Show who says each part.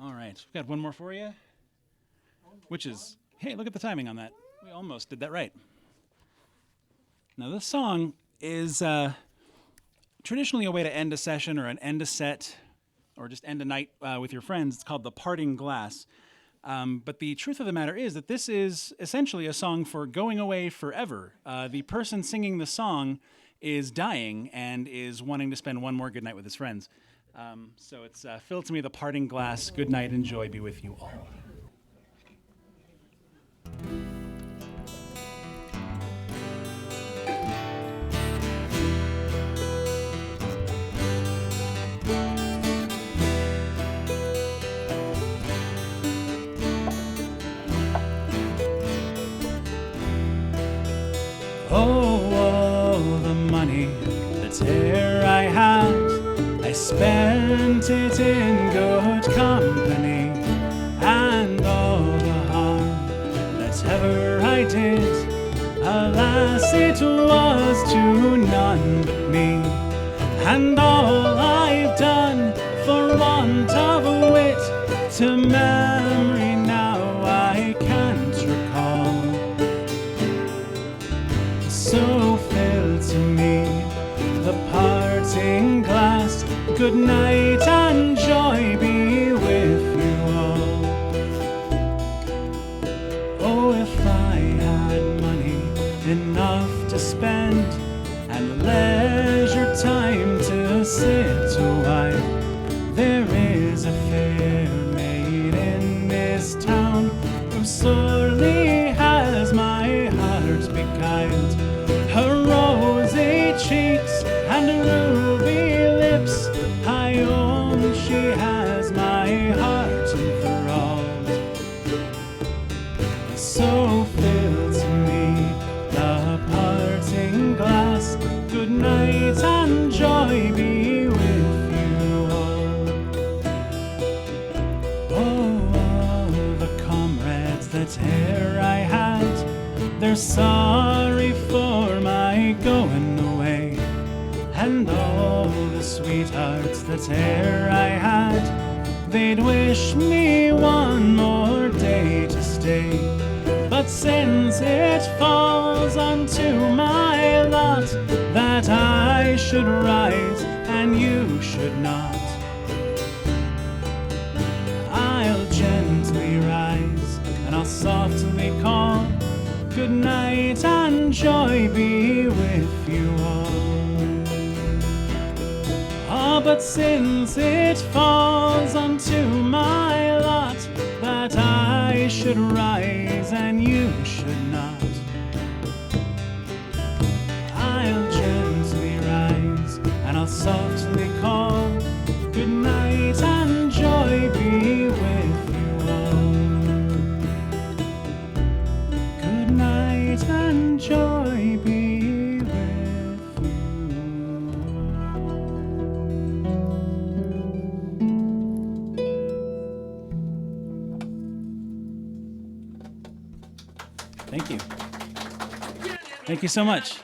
Speaker 1: All right, we've got one more for you, which is, hey, look at the timing on that. We almost did that right. Now, this song is traditionally a way to end a session or end a set or just end a night with your friends. It's called The Parting Glass. But the truth of the matter is that this is essentially a song for going away forever. The person singing the song is dying and is wanting to spend one more good night with his friends. So it's Fill to Me the Parting Glass. Good night and joy be with you all. Oh, all the money that's here I had, I spent it in good company, and all the harm that ever I did, alas, it was to none but me. And all I've done for want of a wit, to memory now I can't recall. So fill to me the parting glass, good night and joy be with you all. Oh, if I had money enough to spend, and leisure time to sit a while, there is a fair maid in this town who sorely has my heart beguiled. Her rosy cheeks and ruby lips, I own she has my heart enthralled. So fill to me the parting glass, good night and joy be with you all. Oh, all the comrades that here I had, they're sorry for my going away, and all the sweethearts that here I had, they'd wish me one more day to stay. But since it falls unto my lot that I should rise and you should not, I'll gently rise and I'll softly call, good night and joy be with you all. Ah, but since it falls unto my lot that I should rise and you should not, I'll gently rise and I'll softly call, good night and joy be with you all. Good night and joy be with you all. Thank you. Thank you so much.